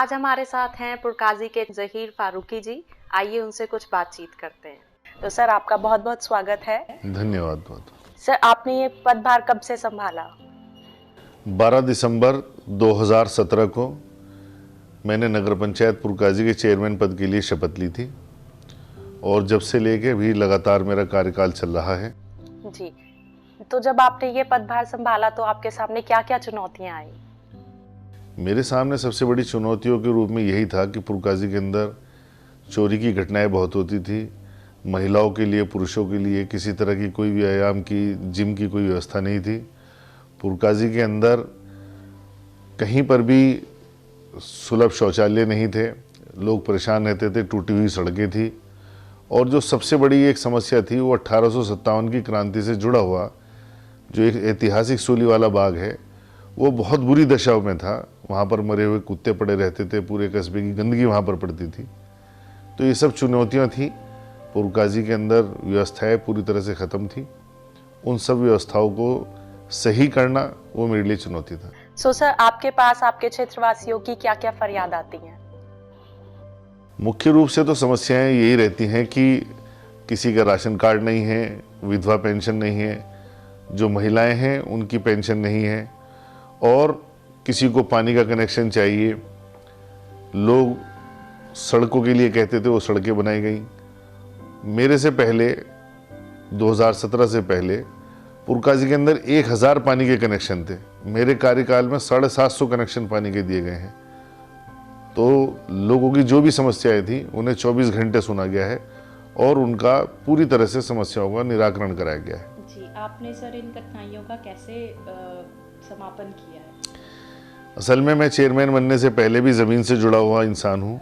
आज हमारे साथ हैं पुरकाजी के ज़हीर फारूकी जी। आइए उनसे कुछ बातचीत करते हैं। तो सर आपका बहुत-बहुत स्वागत है। धन्यवाद बहुत। सर आपने ये पदभार कब से संभाला? 12 दिसंबर 2017 को मैंने नगर पंचायत पुरकाजी के चेयरमैन पद के लिए शपथ ली थी और जब से लेके अभी लगातार मेरा कार्यकाल चल रहा है। जी। तो जब आपने ये पदभार संभाला तो आपके सामने क्या-क्या चुनौतियाँ आई? मेरे सामने सबसे बड़ी चुनौतियों के रूप में यही था कि पुरकाजी के अंदर चोरी की घटनाएं बहुत होती थी। महिलाओं के लिए, पुरुषों के लिए किसी तरह की कोई व्यायाम की, जिम की कोई व्यवस्था नहीं थी। पुरकाजी के अंदर कहीं पर भी सुलभ शौचालय नहीं थे, लोग परेशान रहते थे, टूटी हुई सड़कें थी और जो सबसे बड़ी एक समस्या थी वो 1857 की क्रांति से जुड़ा हुआ जो एक ऐतिहासिक सूलीवाला बाग है वो बहुत बुरी दशा में था। वहाँ पर मरे हुए कुत्ते पड़े रहते थे, पूरे कस्बे की गंदगी वहाँ पर पड़ती थी। तो ये सब चुनौतियाँ थी। पुरकाजी के अंदर व्यवस्थाएं पूरी तरह से ख़त्म थी। उन सब व्यवस्थाओं को सही करना वो मेरे लिए चुनौती था। सो सर आपके पास आपके क्षेत्रवासियों की क्या-क्या फरियाद आती हैं? मुख्य रूप से तो समस्याएं यही रहती हैं कि किसी का राशन कार्ड नहीं है, विधवा पेंशन नहीं है, जो महिलाएं हैं उनकी पेंशन नहीं है और किसी को पानी का कनेक्शन चाहिए। लोग सड़कों के लिए कहते थे, वो सड़कें बनाई गई। मेरे से पहले 2017 से पहले पुरकाजी के अंदर 1000 पानी के कनेक्शन थे। मेरे कार्यकाल में 750 कनेक्शन पानी के दिए गए हैं। तो लोगों की जो भी समस्याएं थी उन्हें 24 घंटे सुना गया है और उनका पूरी तरह से समस्याओं का निराकरण कराया गया है। जी, आपने सर इन कठिनाइयों का कैसे समापन किया है? असल में मैं चेयरमैन बनने से पहले भी ज़मीन से जुड़ा हुआ इंसान हूँ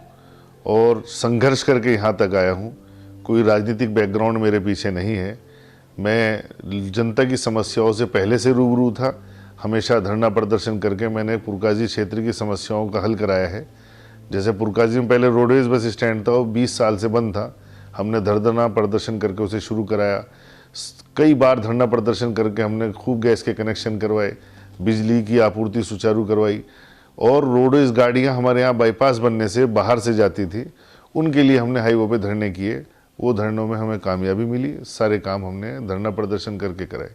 और संघर्ष करके यहाँ तक आया हूँ। कोई राजनीतिक बैकग्राउंड मेरे पीछे नहीं है। मैं जनता की समस्याओं से पहले से रूबरू था। हमेशा धरना प्रदर्शन करके मैंने पुरकाजी क्षेत्र की समस्याओं का हल कराया है। जैसे पुरकाजी में पहले रोडवेज बस स्टैंड था, वो 20 साल से बंद था। हमने धरना प्रदर्शन करके उसे शुरू कराया। कई बार धरना प्रदर्शन करके हमने खूब गैस के कनेक्शन करवाए, बिजली की आपूर्ति सुचारू करवाई और रोडवेज गाड़ियां हमारे यहाँ बाईपास बनने से बाहर से जाती थी, उनके लिए हमने हाईवे पे धरने किए। वो धरनों में हमें कामयाबी मिली। सारे काम हमने धरना प्रदर्शन करके कराए।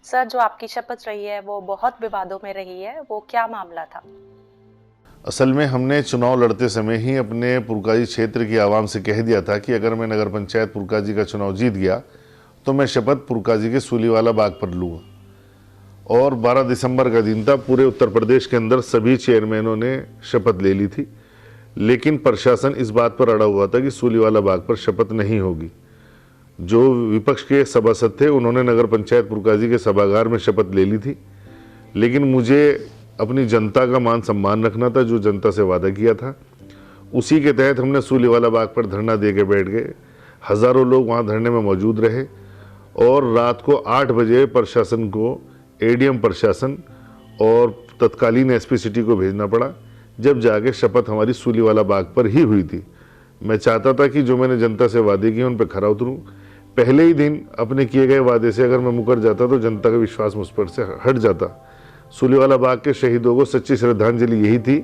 सर जो आपकी शपथ रही है वो बहुत विवादों में रही है, वो क्या मामला था? असल में हमने चुनाव लड़ते समय ही अपने पुरकाजी क्षेत्र की आवाम से कह दिया था कि अगर मैं नगर पंचायत पुरकाजी का चुनाव जीत गया तो मैं शपथ पुरकाजी के सूलीवाला बाग पर लूँगा। और 12 दिसंबर का दिन था। पूरे उत्तर प्रदेश के अंदर सभी चेयरमैनों ने शपथ ले ली थी, लेकिन प्रशासन इस बात पर अड़ा हुआ था कि सूलीवाला बाग पर शपथ नहीं होगी। जो विपक्ष के सभासद थे उन्होंने नगर पंचायत पुरकाजी के सभागार में शपथ ले ली थी, लेकिन मुझे अपनी जनता का मान सम्मान रखना था। जो जनता से वादा किया था उसी के तहत हमने सूलीवाला बाग पर धरना दे के बैठ गए। हज़ारों लोग वहाँ धरने में मौजूद रहे और रात को 8 बजे प्रशासन को, एडीएम प्रशासन और तत्कालीन एसपी सिटी को भेजना पड़ा, जब जाके शपथ हमारी सूलीवाला बाग पर ही हुई थी। मैं चाहता था कि जो मैंने जनता से वादे किए उन पर खरा उतरूं। पहले ही दिन अपने किए गए वादे से अगर मैं मुकर जाता तो जनता का विश्वास मुझ पर से हट जाता। सूलीवाला बाग के शहीदों को सच्ची श्रद्धांजलि यही थी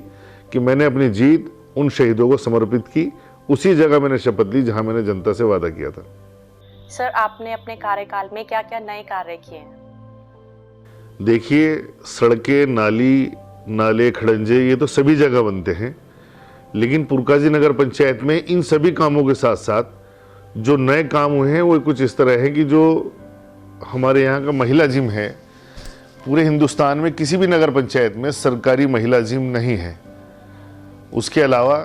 कि मैंने अपनी जीत उन शहीदों को समर्पित की। उसी जगह मैंने शपथ ली जहां मैंने जनता से वादा किया था। सर आपने अपने कार्यकाल में क्या-क्या नए कार्य किए हैं? देखिए, सड़कें, नाले, खड़ंजे ये तो सभी जगह बनते हैं, लेकिन पुरकाजी नगर पंचायत में इन सभी कामों के साथ साथ जो नए काम हुए हैं वो कुछ इस तरह है कि जो हमारे यहाँ का महिला जिम है, पूरे हिंदुस्तान में किसी भी नगर पंचायत में सरकारी महिला जिम नहीं है। उसके अलावा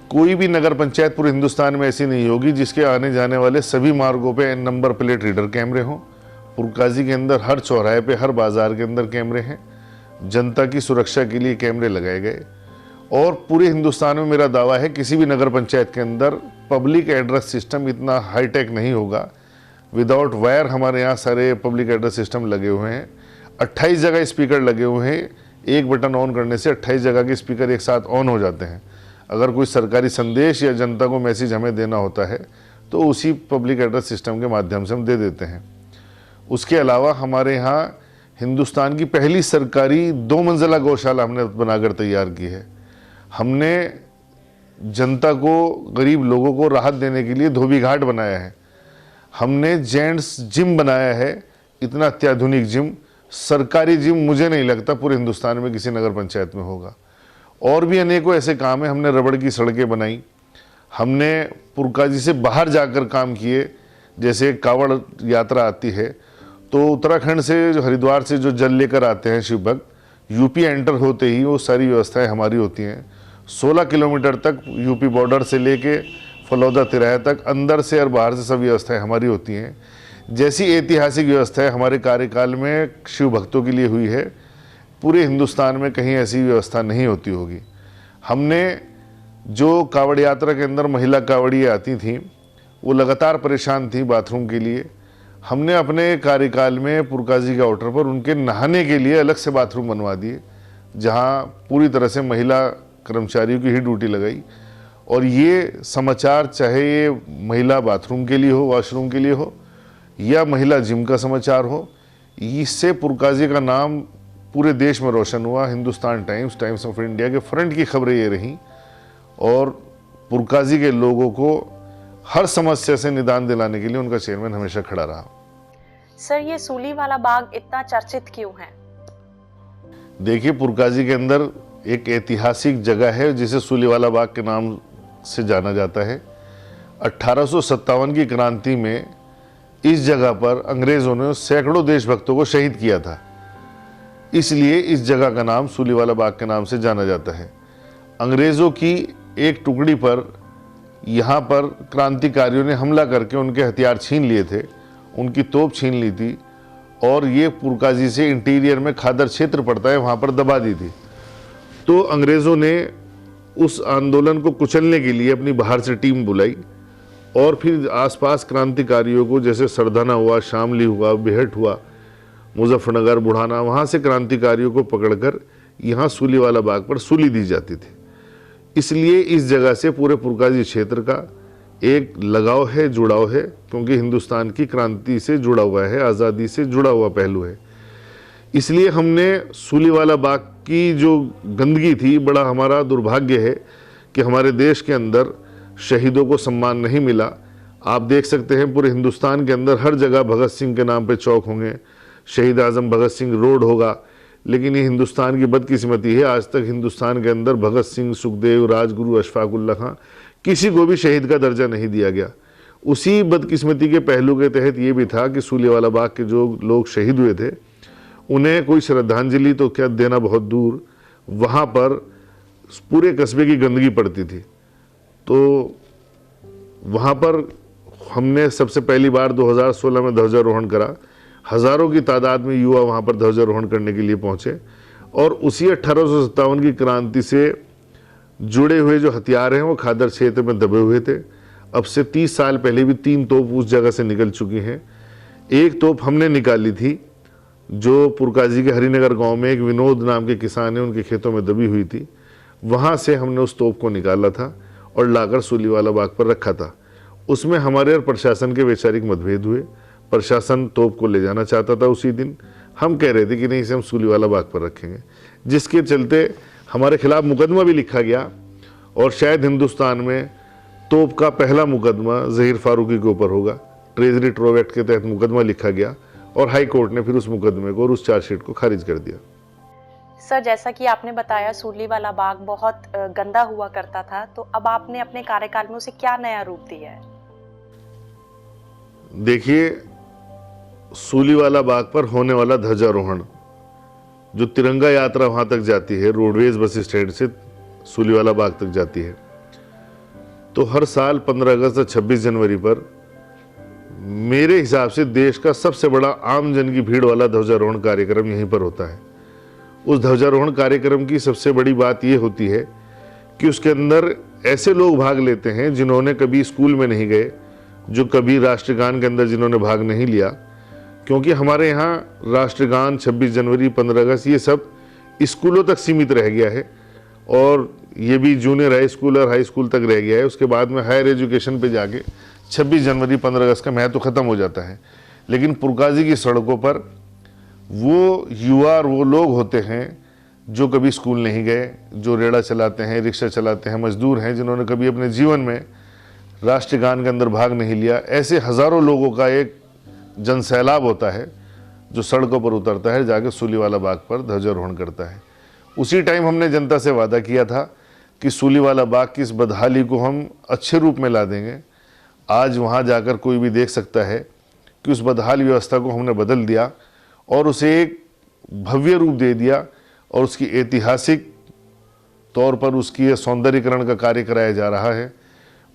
कोई भी नगर पंचायत पूरे हिंदुस्तान में ऐसी नहीं होगी जिसके आने जाने वाले सभी मार्गों पे नंबर प्लेट रीडर कैमरे हों। पुरकाजी के अंदर हर चौराहे पे, हर बाजार के अंदर कैमरे हैं। जनता की सुरक्षा के लिए कैमरे लगाए गए और पूरे हिंदुस्तान में मेरा दावा है किसी भी नगर पंचायत के अंदर पब्लिक एड्रेस सिस्टम इतना हाईटेक नहीं होगा। विदाउट वायर हमारे यहाँ सारे पब्लिक एड्रेस सिस्टम लगे हुए हैं। 28 जगह स्पीकर लगे हुए हैं। एक बटन ऑन करने से 28 जगह के स्पीकर एक साथ ऑन हो जाते हैं। अगर कोई सरकारी संदेश या जनता को मैसेज हमें देना होता है तो उसी पब्लिक एड्रेस सिस्टम के माध्यम से हम दे देते हैं। उसके अलावा हमारे यहाँ हिंदुस्तान की पहली सरकारी 2 मंजिला गौशाला हमने बनाकर तैयार की है। हमने जनता को, गरीब लोगों को राहत देने के लिए धोबी घाट बनाया है। हमने जेंट्स जिम बनाया है, इतना अत्याधुनिक जिम, सरकारी जिम मुझे नहीं लगता पूरे हिंदुस्तान में किसी नगर पंचायत में होगा। और भी अनेकों ऐसे काम हैं। हमने रबड़ की सड़कें बनाई, हमने पुरकाजी से बाहर जाकर काम किए। जैसे कावड़ यात्रा आती है तो उत्तराखंड से, जो हरिद्वार से जो जल लेकर आते हैं शिव भक्त, यूपी एंटर होते ही वो सारी व्यवस्थाएं हमारी होती हैं। 16 किलोमीटर तक यूपी बॉर्डर से लेके फलौदा तिराया तक अंदर से और बाहर से सब व्यवस्थाएं हमारी होती हैं। जैसी ऐतिहासिक व्यवस्थाएं हमारे कार्यकाल में शिव भक्तों के लिए हुई है, पूरे हिंदुस्तान में कहीं ऐसी व्यवस्था नहीं होती होगी। हमने जो कावड़ यात्रा के अंदर महिला कावड़ियाँ आती थीं, वो लगातार परेशान थी बाथरूम के लिए। हमने अपने कार्यकाल में पुरकाजी के आउटर पर उनके नहाने के लिए अलग से बाथरूम बनवा दिए, जहाँ पूरी तरह से महिला कर्मचारियों की ही ड्यूटी लगाई। और ये समाचार, चाहे ये महिला बाथरूम के लिए हो, वॉशरूम के लिए हो, या महिला जिम का समाचार हो, इससे पुरकाजी का नाम पूरे देश में रोशन हुआ। Hindustan times, times of India के फ्रंट की खबरें ये रहीं। और पुरकाजी के लोगों को हर समस्या से निदान दिलाने के लिए उनका चेयरमैन हमेशा खड़ा रहा। सर, ये सूली वाला बाग इतना चर्चित क्यों है? देखिए, पुरकाजी के अंदर एक ऐतिहासिक जगह है जिसे सूलीवाला बाग के नाम से जाना जाता है। 1857 की क्रांति में इस जगह पर अंग्रेजों ने सैकड़ों देशभक्तों को शहीद किया था, इसलिए इस जगह का नाम सूलीवाला बाग के नाम से जाना जाता है। अंग्रेजों की एक टुकड़ी पर यहाँ पर क्रांतिकारियों ने हमला करके उनके हथियार छीन लिए थे, उनकी तोप छीन ली थी, और ये पुरकाजी से इंटीरियर में खादर क्षेत्र पड़ता है, वहाँ पर दबा दी थी। तो अंग्रेज़ों ने उस आंदोलन को कुचलने के लिए अपनी बाहर से टीम बुलाई, और फिर आसपास क्रांतिकारियों को, जैसे सरदाना हुआ, शामली हुआ, बेहट हुआ, मुजफ्फरनगर, बुढ़ाना, वहाँ से क्रांतिकारियों को पकड़कर यहाँ सूलीवाला बाग पर सूली दी जाती थी। इसलिए इस जगह से पूरे पुरकाजी क्षेत्र का एक लगाव है, जुड़ाव है, क्योंकि हिंदुस्तान की क्रांति से जुड़ा हुआ है, आज़ादी से जुड़ा हुआ पहलू है। इसलिए हमने सूलीवाला बाग की जो गंदगी थी, बड़ा हमारा दुर्भाग्य है कि हमारे देश के अंदर शहीदों को सम्मान नहीं मिला। आप देख सकते हैं पूरे हिंदुस्तान के अंदर हर जगह भगत सिंह के नाम पे चौक होंगे, शहीद आजम भगत सिंह रोड होगा, लेकिन ये हिंदुस्तान की बदकिस्मती है, आज तक हिंदुस्तान के अंदर भगत सिंह, सुखदेव, राजगुरु, अशफाक उल्लाह खां, किसी को भी शहीद का दर्जा नहीं दिया गया। उसी बदकिस्मती के पहलू के तहत ये भी था कि सूलीवाला बाग के जो लोग शहीद हुए थे, उन्हें कोई श्रद्धांजलि तो क्या देना बहुत दूर, वहाँ पर पूरे कस्बे की गंदगी पड़ती थी। तो वहाँ पर हमने सबसे पहली बार 2016 में ध्वजारोहण करा। हज़ारों की तादाद में युवा वहाँ पर ध्वजारोहण करने के लिए पहुँचे, और उसी 1857 की क्रांति से जुड़े हुए जो हथियार हैं वो खादर क्षेत्र में दबे हुए थे। अब से 30 साल पहले भी 3 तोप उस जगह से निकल चुकी हैं। एक तोप हमने निकाली थी जो पुरकाजी के हरिनगर गांव में एक विनोद नाम के किसान है, उनके खेतों में दबी हुई थी। वहाँ से हमने उस तोप को निकाला था और लाकर सूलीवाला बाग पर रखा था। उसमें हमारे और प्रशासन के वैचारिक मतभेद हुए। प्रशासन तोप को ले जाना चाहता था उसी दिन, हम कह रहे थे कि नहीं, इसे हम सूलीवाला बाग पर रखेंगे, जिसके चलते हमारे खिलाफ मुकदमा भी लिखा गया। और शायद हिंदुस्तान में तोप का पहला मुकदमा ज़हीर फारूकी के ऊपर होगा। ट्रेजरी ट्रोव एक्ट के तहत मुकदमा लिखा गया और हाई कोर्ट ने फिर उस मुकदमे को और उस चार्जशीट को खारिज कर दिया। सर, जैसा कि आपने बताया सूलीवाला बाग बहुत गंदा हुआ करता था, तो अब आपने अपने कार्यकाल में उसे क्या नया रूप दिया है? देखिए, सूलीवाला बाग पर होने वाला ध्वजारोहण, जो तिरंगा यात्रा वहां तक जाती है, रोडवेज बस स्टैंड से सूलीवाला बाग तक जाती है, तो हर साल 15 अगस्त और 26 जनवरी पर मेरे हिसाब से देश का सबसे बड़ा आम जन की भीड़ वाला ध्वजारोहण कार्यक्रम यहीं पर होता है। उस ध्वजारोहण कार्यक्रम की सबसे बड़ी बात यह होती है कि उसके अंदर ऐसे लोग भाग लेते हैं जिन्होंने कभी स्कूल में नहीं गए, जो कभी राष्ट्रगान के अंदर जिन्होंने भाग नहीं लिया, क्योंकि हमारे यहाँ राष्ट्रगान, 26 जनवरी, 15 अगस्त, ये सब स्कूलों तक सीमित रह गया है, और ये भी जूनियर हाई स्कूल और हाई स्कूल तक रह गया है। उसके बाद में हायर एजुकेशन पे जाके 26 जनवरी, 15 अगस्त का महत्व खत्म हो जाता है। लेकिन पुरकाजी की सड़कों पर वो युवा और वो लोग होते हैं जो कभी स्कूल नहीं गए, जो रेड़ा चलाते हैं, रिक्शा चलाते हैं, मजदूर हैं, जिन्होंने कभी अपने जीवन में राष्ट्रगान के अंदर भाग नहीं लिया, ऐसे हज़ारों लोगों का एक जनसैलाब होता है जो सड़कों पर उतरता है, जाके सूलीवाला बाग पर ध्वजारोहण करता है। उसी टाइम हमने जनता से वादा किया था कि सूलीवाला बाग की इस बदहाली को हम अच्छे रूप में ला देंगे। आज वहाँ जाकर कोई भी देख सकता है कि उस बदहाल व्यवस्था को हमने बदल दिया और उसे एक भव्य रूप दे दिया और उसकी ऐतिहासिक तौर पर उसकी सौंदर्यीकरण का कार्य कराया जा रहा है।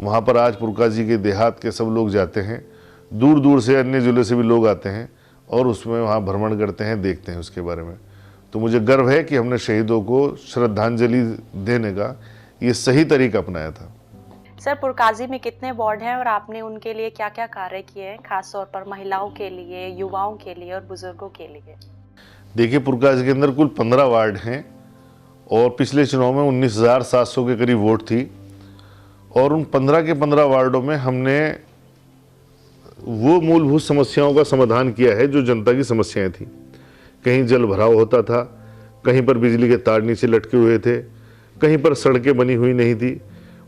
वहाँ पर आज पुरका जी के देहात के सब लोग जाते हैं, दूर दूर से अन्य जिले से भी लोग आते हैं और उसमें वहाँ भ्रमण करते हैं, देखते हैं उसके बारे में। तो मुझे गर्व है कि हमने शहीदों को श्रद्धांजलि देने का ये सही तरीका अपनाया था। सर, पुरकाजी में कितने वार्ड हैं और आपने उनके लिए क्या क्या कार्य किए हैं, खास तौर पर महिलाओं के लिए, युवाओं के लिए और बुजुर्गों के लिए? देखिए, पुरकाजी के अंदर कुल 15 वार्ड हैं और पिछले चुनाव में 19,700 के करीब वोट थी और उन 15 के 15 वार्डों में हमने वो मूलभूत समस्याओं का समाधान किया है जो जनता की समस्याएं थी। कहीं जल भराव होता था, कहीं पर बिजली के तार नीचे लटके हुए थे, कहीं पर सड़कें बनी हुई नहीं थी,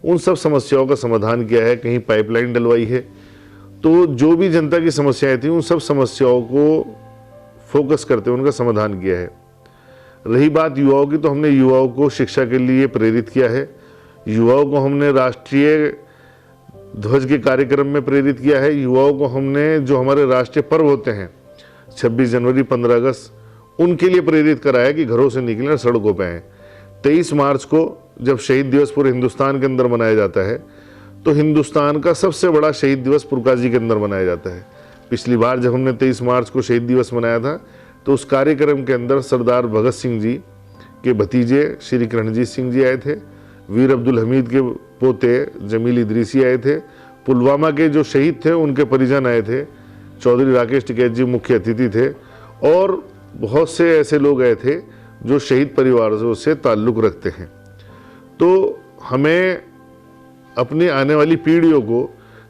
उन सब समस्याओं का समाधान किया है। कहीं पाइपलाइन डलवाई है। तो जो भी जनता की समस्याएं थी उन सब समस्याओं को फोकस करते हुए उनका समाधान किया है। रही बात युवाओं की, तो हमने युवाओं को शिक्षा के लिए प्रेरित किया है। युवाओं को हमने राष्ट्रीय ध्वज के कार्यक्रम में प्रेरित किया है। युवाओं को हमने जो हमारे राष्ट्रीय पर्व होते हैं 26 जनवरी, 15 अगस्त, उनके लिए प्रेरित कराया कि घरों से निकलें और सड़कों पर आएँ। 23 मार्च को जब शहीद दिवस पूरे हिंदुस्तान के अंदर मनाया जाता है तो हिंदुस्तान का सबसे बड़ा शहीद दिवस पुरकाजी के अंदर मनाया जाता है। पिछली बार जब हमने 23 मार्च को शहीद दिवस मनाया था तो उस कार्यक्रम के अंदर सरदार भगत सिंह जी के भतीजे श्री किरणजीत सिंह जी आए थे, वीर अब्दुल हमीद के पोते जमील इदरीसी आए थे, पुलवामा के जो शहीद थे उनके परिजन आए थे, चौधरी राकेश टिकैत जी मुख्य अतिथि थे और बहुत से ऐसे लोग आए थे जो शहीद परिवारों से ताल्लुक़ रखते हैं। तो हमें अपनी आने वाली पीढ़ियों को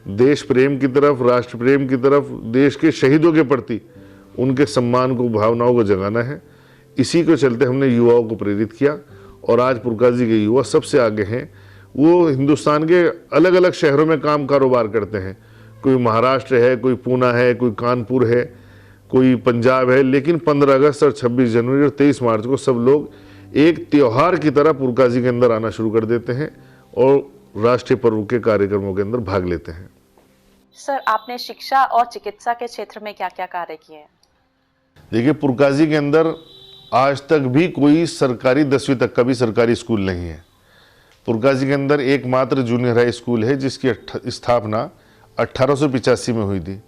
देश प्रेम की तरफ, राष्ट्र प्रेम की तरफ, देश के शहीदों के प्रति उनके सम्मान को, भावनाओं को जगाना है। इसी के चलते हमने युवाओं को प्रेरित किया और आज पुरकाजी के युवा सबसे आगे हैं। वो हिंदुस्तान के अलग अलग शहरों में काम कारोबार करते हैं। कोई महाराष्ट्र है, कोई पूना है, कोई कानपुर है, कोई पंजाब है, लेकिन 15 अगस्त और 26 जनवरी और 23 मार्च को सब लोग एक त्योहार की तरह पुरकाजी के अंदर आना शुरू कर देते हैं और राष्ट्रीय पर्व के कार्यक्रमों के अंदर भाग लेते हैं। सर, आपने शिक्षा और चिकित्सा के क्षेत्र में क्या क्या कार्य किए हैं? देखिए, पुरकाजी के अंदर आज तक भी कोई सरकारी 10वीं तक का भी सरकारी स्कूल नहीं है। पुरकाजी के अंदर एकमात्र जूनियर हाई स्कूल है जिसकी स्थापना 1885 में हुई थी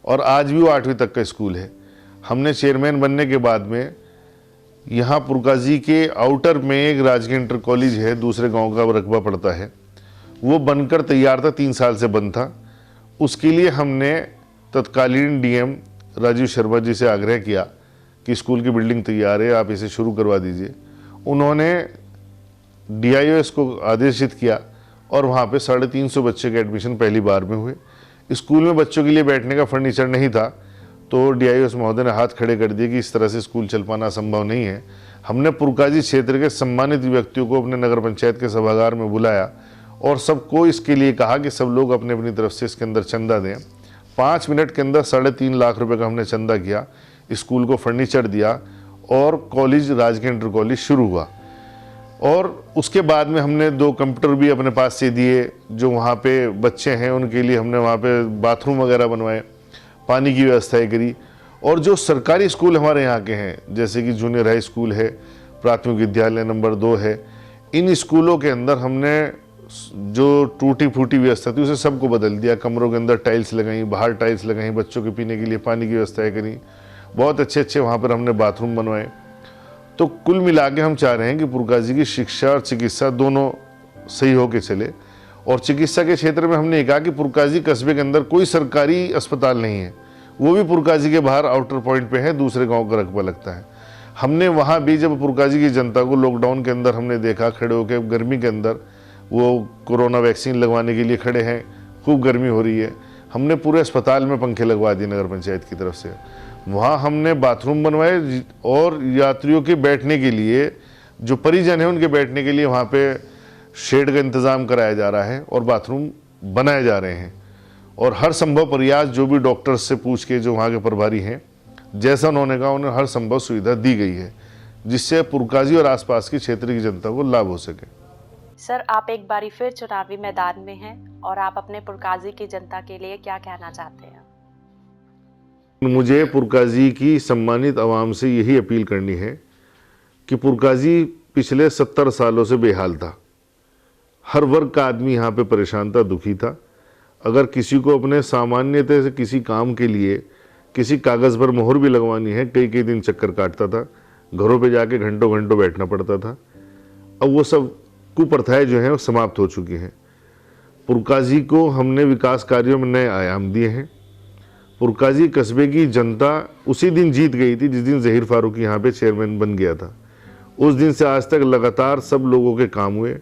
और आज भी वो 8वीं तक का स्कूल है। हमने चेयरमैन बनने के बाद में यहाँ पुरकाजी के आउटर में एक राजकीय इंटर कॉलेज है, दूसरे गांव का रकबा पड़ता है, वो बनकर तैयार था, 3 साल से बंद था। उसके लिए हमने तत्कालीन डीएम राजीव शर्मा जी से आग्रह किया कि स्कूल की बिल्डिंग तैयार है, आप इसे शुरू करवा दीजिए। उन्होंने डीआईओएस को आदेशित किया और वहाँ पे 350 बच्चे के एडमिशन पहली बार में हुए। स्कूल में बच्चों के लिए बैठने का फर्नीचर नहीं था तो डीआईओएस महोदय ने हाथ खड़े कर दिए कि इस तरह से स्कूल चल पाना संभव नहीं है। हमने पुरकाजी क्षेत्र के सम्मानित व्यक्तियों को अपने नगर पंचायत के सभागार में बुलाया और सबको इसके लिए कहा कि सब लोग अपने अपनी तरफ से इसके अंदर चंदा दें। 5 मिनट के अंदर 3.5 लाख रुपए का हमने चंदा किया, स्कूल को फर्नीचर दिया और कॉलेज, राजकीय इंटर कॉलेज शुरू हुआ। और उसके बाद में हमने 2 कंप्यूटर भी अपने पास से दिए। जो वहाँ पे बच्चे हैं उनके लिए हमने वहाँ पे बाथरूम वगैरह बनवाए, पानी की व्यवस्थाएं करी। और जो सरकारी स्कूल हमारे यहाँ के हैं, जैसे कि जूनियर हाई स्कूल है, प्राथमिक विद्यालय नंबर 2 है, इन स्कूलों के अंदर हमने जो टूटी फूटी व्यवस्था थी उसे सबको बदल दिया। कमरों के अंदर टाइल्स लगाई, बाहर टाइल्स लगाई, बच्चों के पीने के लिए पानी की व्यवस्थाएं करी, बहुत अच्छे वहाँ पर हमने बाथरूम बनवाए। तो कुल मिला के हम चाह रहे हैं कि पुरकाजी की शिक्षा और चिकित्सा दोनों सही होके चले। और चिकित्सा के क्षेत्र में हमने कहा कि पुरकाजी कस्बे के अंदर कोई सरकारी अस्पताल नहीं है, वो भी पुरकाजी के बाहर आउटर पॉइंट पे है, दूसरे गांव का रकबा लगता है। हमने वहाँ भी जब पुरकाजी की जनता को लॉकडाउन के अंदर हमने देखा खड़े होकर, गर्मी के अंदर वो कोरोना वैक्सीन लगवाने के लिए खड़े हैं, खूब गर्मी हो रही है, हमने पूरे अस्पताल में पंखे लगवा दिए नगर पंचायत की तरफ से। वहाँ हमने बाथरूम बनवाए और यात्रियों के बैठने के लिए जो परिजन है उनके बैठने के लिए वहाँ पे शेड का इंतज़ाम कराया जा रहा है और बाथरूम बनाए जा रहे हैं। और हर संभव प्रयास जो भी डॉक्टर्स से पूछ के जो वहाँ के प्रभारी हैं, जैसा उन्होंने कहा, उन्हें हर संभव सुविधा दी गई है जिससे पुरकाजी और आसपास की क्षेत्र की जनता को लाभ हो सके। सर, आप एक बारी फिर चुनावी मैदान में हैं और आप अपने पुरकाजी की जनता के लिए क्या कहना चाहते हैं? मुझे पुरकाजी की सम्मानित आवाम से यही अपील करनी है कि पुरकाजी पिछले 70 सालों से बेहाल था। हर वर्ग का आदमी यहाँ पे परेशान था, दुखी था। अगर किसी को अपने सामान्यतः से किसी काम के लिए किसी कागज़ पर मोहर भी लगवानी है, कई कई दिन चक्कर काटता था, घरों पे जाके घंटों घंटों बैठना पड़ता था। अब वो सब कुप्रथाएं जो हैं वो समाप्त हो चुकी हैं। पुरकाजी को हमने विकास कार्यों में नए आयाम दिए हैं। पुरकाजी कस्बे की जनता उसी दिन जीत गई थी जिस दिन ज़हीर फारूकी यहाँ पे चेयरमैन बन गया था। उस दिन से आज तक लगातार सब लोगों के काम हुए।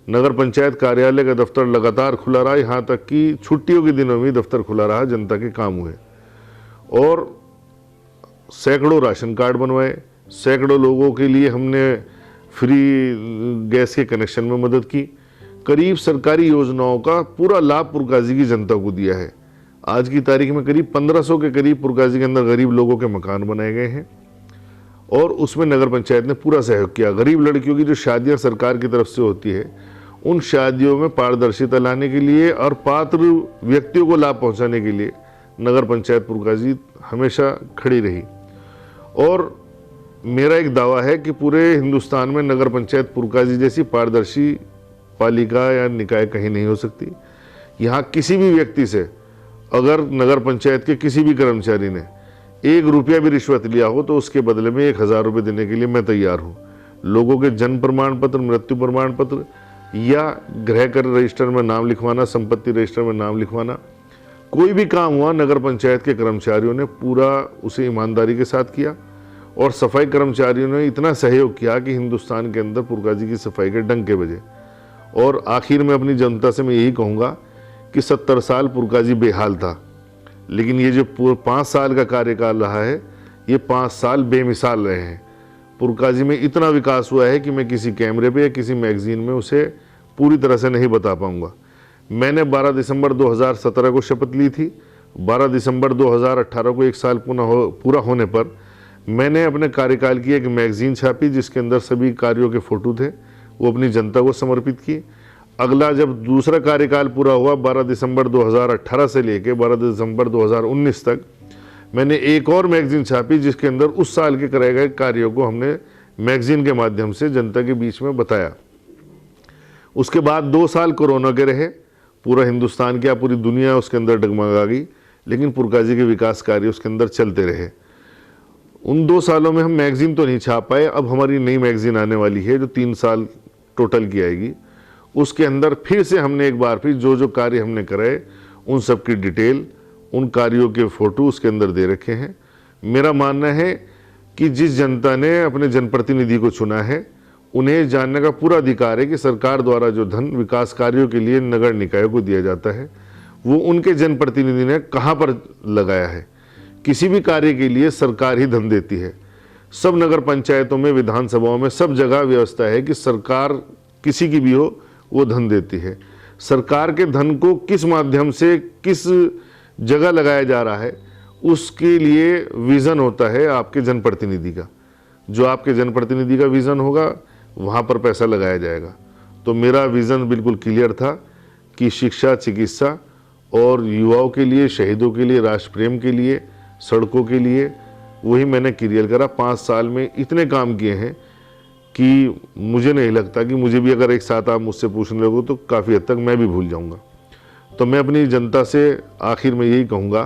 नगर पंचायत कार्यालय का दफ्तर लगातार खुला रहा, यहाँ तक कि छुट्टियों के दिनों में दफ्तर खुला रहा, जनता के काम हुए। और सैकड़ों राशन कार्ड बनवाए, सैकड़ों लोगों के लिए हमने फ्री गैस के कनेक्शन में मदद की। करीब सरकारी योजनाओं का पूरा लाभ पुरकाजी की जनता को दिया है। आज की तारीख में करीब 1500 के करीब पुरकाजी के अंदर गरीब लोगों के मकान बनाए गए हैं और उसमें नगर पंचायत ने पूरा सहयोग किया। गरीब लड़कियों की जो शादियां सरकार की तरफ से होती है, उन शादियों में पारदर्शिता लाने के लिए और पात्र व्यक्तियों को लाभ पहुंचाने के लिए नगर पंचायत पुरकाजी हमेशा खड़ी रही। और मेरा एक दावा है कि पूरे हिंदुस्तान में नगर पंचायत पुरकाजी जैसी पारदर्शी पालिका या निकाय कहीं नहीं हो सकती। यहाँ किसी भी व्यक्ति से अगर नगर पंचायत के किसी भी कर्मचारी ने 1 रुपया भी रिश्वत लिया हो तो उसके बदले में 1000 रुपये देने के लिए मैं तैयार हूँ। लोगों के जन्म प्रमाण पत्र, मृत्यु प्रमाण पत्र या गृह कर रजिस्टर में नाम लिखवाना, संपत्ति रजिस्टर में नाम लिखवाना, कोई भी काम हुआ नगर पंचायत के कर्मचारियों ने पूरा उसे ईमानदारी के साथ किया। और सफाई कर्मचारियों ने इतना सहयोग किया कि हिंदुस्तान के अंदर पुरकाजी की सफाई के डंके बजे। और आखिर में अपनी जनता से मैं यही कहूँगा कि 70 साल पुरकाजी बेहाल था, लेकिन ये जो 5 साल का कार्यकाल रहा है, ये 5 साल बेमिसाल रहे हैं। पुरकाजी में इतना विकास हुआ है कि मैं किसी कैमरे पे या किसी मैगजीन में उसे पूरी तरह से नहीं बता पाऊंगा। मैंने 12 दिसंबर 2017 को शपथ ली थी। 12 दिसंबर 2018 को 1 साल पूरा होने पर मैंने अपने कार्यकाल की एक मैगजीन छापी जिसके अंदर सभी कार्यों के फोटो थे, वो अपनी जनता को समर्पित की। अगला जब दूसरा कार्यकाल पूरा हुआ 12 दिसंबर 2018 से लेकर 12 दिसंबर 2019 तक, मैंने एक और मैगजीन छापी जिसके अंदर उस साल के कराए गए कार्यों को हमने मैगजीन के माध्यम से जनता के बीच में बताया। उसके बाद 2 साल कोरोना के रहे, पूरा हिंदुस्तान क्या पूरी दुनिया उसके अंदर डगमगा गई, लेकिन पुरकाजी के विकास कार्य उसके अंदर चलते रहे। उन 2 सालों में हम मैगजीन तो नहीं छाप पाए। अब हमारी नई मैगजीन आने वाली है जो 3 साल टोटल की आएगी। उसके अंदर फिर से हमने एक बार फिर जो जो कार्य हमने कराए उन सब की डिटेल, उन कार्यों के फोटो उसके अंदर दे रखे हैं। मेरा मानना है कि जिस जनता ने अपने जनप्रतिनिधि को चुना है उन्हें जानने का पूरा अधिकार है कि सरकार द्वारा जो धन विकास कार्यों के लिए नगर निकायों को दिया जाता है वो उनके जनप्रतिनिधि ने कहाँ पर लगाया है। किसी भी कार्य के लिए सरकार ही धन देती है। सब नगर पंचायतों में, विधानसभाओं में, सब जगह व्यवस्था है कि सरकार किसी की भी हो वो धन देती है। सरकार के धन को किस माध्यम से किस जगह लगाया जा रहा है उसके लिए विज़न होता है आपके जनप्रतिनिधि का। जो आपके जनप्रतिनिधि का विज़न होगा वहाँ पर पैसा लगाया जाएगा। तो मेरा विज़न बिल्कुल क्लियर था कि शिक्षा, चिकित्सा और युवाओं के लिए, शहीदों के लिए, राष्ट्र प्रेम के लिए, सड़कों के लिए, वही मैंने क्लियर करा। 5 साल में इतने काम किए हैं कि मुझे नहीं लगता कि मुझे भी अगर एक साथ आप मुझसे पूछने लगो तो काफ़ी हद तक मैं भी भूल जाऊंगा। तो मैं अपनी जनता से आखिर में यही कहूँगा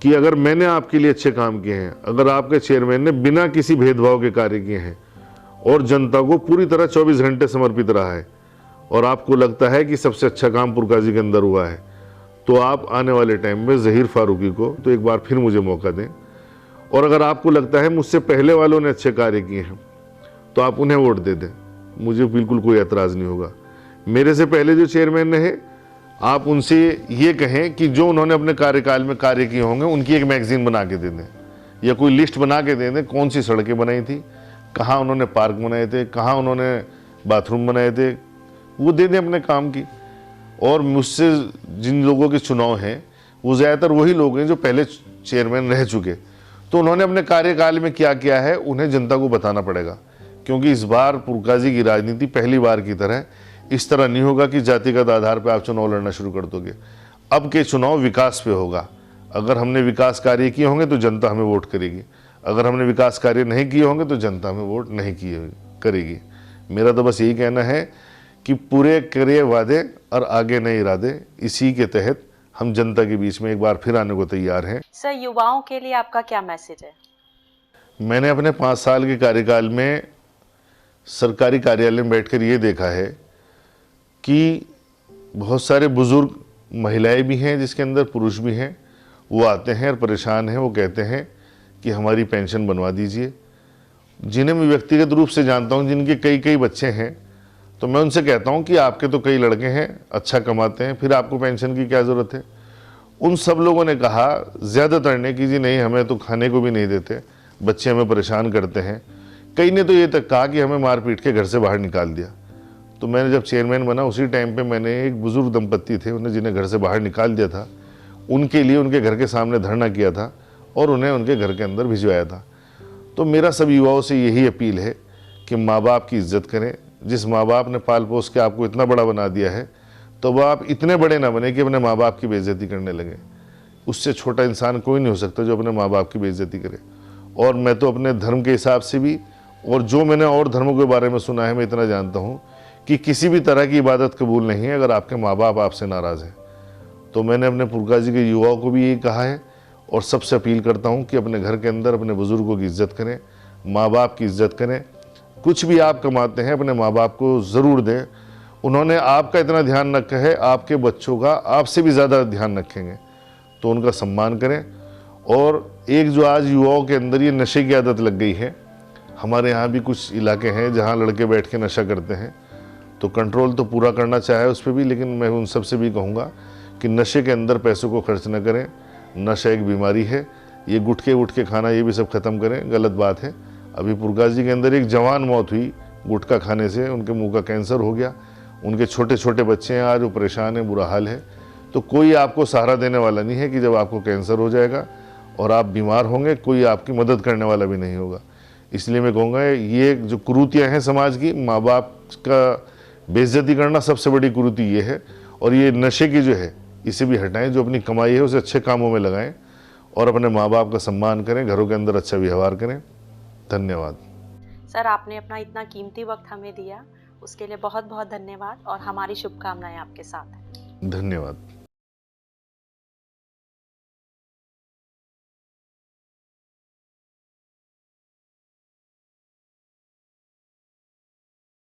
कि अगर मैंने आपके लिए अच्छे काम किए हैं, अगर आपके चेयरमैन ने बिना किसी भेदभाव के कार्य किए हैं और जनता को पूरी तरह 24 घंटे समर्पित रहा है और आपको लगता है कि सबसे अच्छा काम पुरकाजी के अंदर हुआ है, तो आप आने वाले टाइम में ज़हीर फारूकी को तो एक बार फिर मुझे मौका दें। और अगर आपको लगता है मुझसे पहले वालों ने अच्छे कार्य किए हैं तो आप उन्हें वोट दे दें, मुझे बिल्कुल कोई एतराज़ नहीं होगा। मेरे से पहले जो चेयरमैन रहे आप उनसे ये कहें कि जो उन्होंने अपने कार्यकाल में कार्य किए होंगे उनकी एक मैगजीन बना के दे दें या कोई लिस्ट बना के दे दें, कौन सी सड़कें बनाई थी, कहाँ उन्होंने पार्क बनाए थे, कहाँ उन्होंने बाथरूम बनाए थे, वो दे दें अपने काम की। और मुझसे जिन लोगों के चुनाव हैं वो ज़्यादातर वही लोग हैं जो पहले चेयरमैन रह चुके, तो उन्होंने अपने कार्यकाल में क्या किया है उन्हें जनता को बताना पड़ेगा। क्योंकि इस बार पुरकाजी की राजनीति पहली बार की तरह इस तरह नहीं होगा कि जातिगत आधार पर आप चुनाव लड़ना शुरू कर दोगे। अब के चुनाव विकास पे होगा। अगर हमने विकास कार्य किए होंगे तो जनता हमें वोट करेगी, अगर हमने विकास कार्य नहीं किए होंगे तो जनता हमें वोट नहीं किए करेगी। मेरा तो बस यही कहना है कि पूरे करे वादे और आगे नए इरादे, इसी के तहत हम जनता के बीच में एक बार फिर आने को तैयार हैं। सर, युवाओं के लिए आपका क्या मैसेज है? मैंने अपने 5 साल के कार्यकाल में सरकारी कार्यालय में बैठकर ये देखा है कि बहुत सारे बुजुर्ग महिलाएं भी हैं जिसके अंदर पुरुष भी हैं, वो आते हैं और परेशान हैं। वो कहते हैं कि हमारी पेंशन बनवा दीजिए। जिन्हें मैं व्यक्तिगत रूप से जानता हूं, जिनके कई कई बच्चे हैं, तो मैं उनसे कहता हूं कि आपके तो कई लड़के हैं, अच्छा कमाते हैं, फिर आपको पेंशन की क्या ज़रूरत है। उन सब लोगों ने कहा, ज़्यादातर ने, कि जी नहीं, हमें तो खाने को भी नहीं देते, बच्चे हमें परेशान करते हैं। कई ने तो ये तक कहा कि हमें मार पीट के घर से बाहर निकाल दिया। तो मैंने जब चेयरमैन बना उसी टाइम पे मैंने एक बुजुर्ग दंपत्ति थे, उन्हें जिन्हें घर से बाहर निकाल दिया था, उनके लिए उनके घर के सामने धरना किया था और उन्हें उनके घर के अंदर भिजवाया था। तो मेरा सब युवाओं से यही अपील है कि माँ बाप की इज्जत करें। जिस माँ बाप ने पाल पोस के आपको इतना बड़ा बना दिया है, तो वह आप इतने बड़े ना बने कि अपने माँ बाप की बेइज्जती करने लगे। उससे छोटा इंसान कोई नहीं हो सकता जो अपने माँ बाप की बेइज्जती करे। और मैं तो अपने धर्म के हिसाब से भी, और जो मैंने और धर्मों के बारे में सुना है, मैं इतना जानता हूँ कि किसी भी तरह की इबादत कबूल नहीं है अगर आपके माँ बाप आपसे नाराज़ हैं। तो मैंने अपने पुरकाजी के युवाओं को भी यही कहा है और सबसे अपील करता हूँ कि अपने घर के अंदर अपने बुज़ुर्गों की इज्जत करें, माँ बाप की इज्जत करें। कुछ भी आप कमाते हैं अपने माँ बाप को ज़रूर दें। उन्होंने आपका इतना ध्यान रखा है, आपके बच्चों का आपसे भी ज़्यादा ध्यान रखेंगे, तो उनका सम्मान करें। और एक जो आज युवाओं के अंदर ये नशे की आदत लग गई है, हमारे यहाँ भी कुछ इलाके हैं जहाँ लड़के बैठ के नशा करते हैं, तो कंट्रोल तो पूरा करना चाहे उस पर भी, लेकिन मैं उन सब से भी कहूँगा कि नशे के अंदर पैसों को खर्च न करें। नशा एक बीमारी है, ये गुटखे खाना ये भी सब ख़त्म करें, गलत बात है। अभी पुरकाजी के अंदर एक जवान मौत हुई गुटखा खाने से, उनके मुंह का कैंसर हो गया, उनके छोटे छोटे बच्चे हैं आज, वो परेशान हैं, बुरा हाल है। तो कोई आपको सहारा देने वाला नहीं है कि जब आपको कैंसर हो जाएगा और आप बीमार होंगे, कोई आपकी मदद करने वाला भी नहीं होगा। इसलिए मैं कहूँगा ये जो कुरीतियाँ हैं समाज की, माँ बाप का बेइज्जती करना सबसे बड़ी कुरीति ये है। और ये नशे की जो है इसे भी हटाएं, जो अपनी कमाई है उसे अच्छे कामों में लगाएं और अपने माँ बाप का सम्मान करें, घरों के अंदर अच्छा व्यवहार करें। धन्यवाद। सर, आपने अपना इतना कीमती वक्त हमें दिया, उसके लिए बहुत बहुत धन्यवाद और हमारी शुभकामनाएं आपके साथ हैं। धन्यवाद।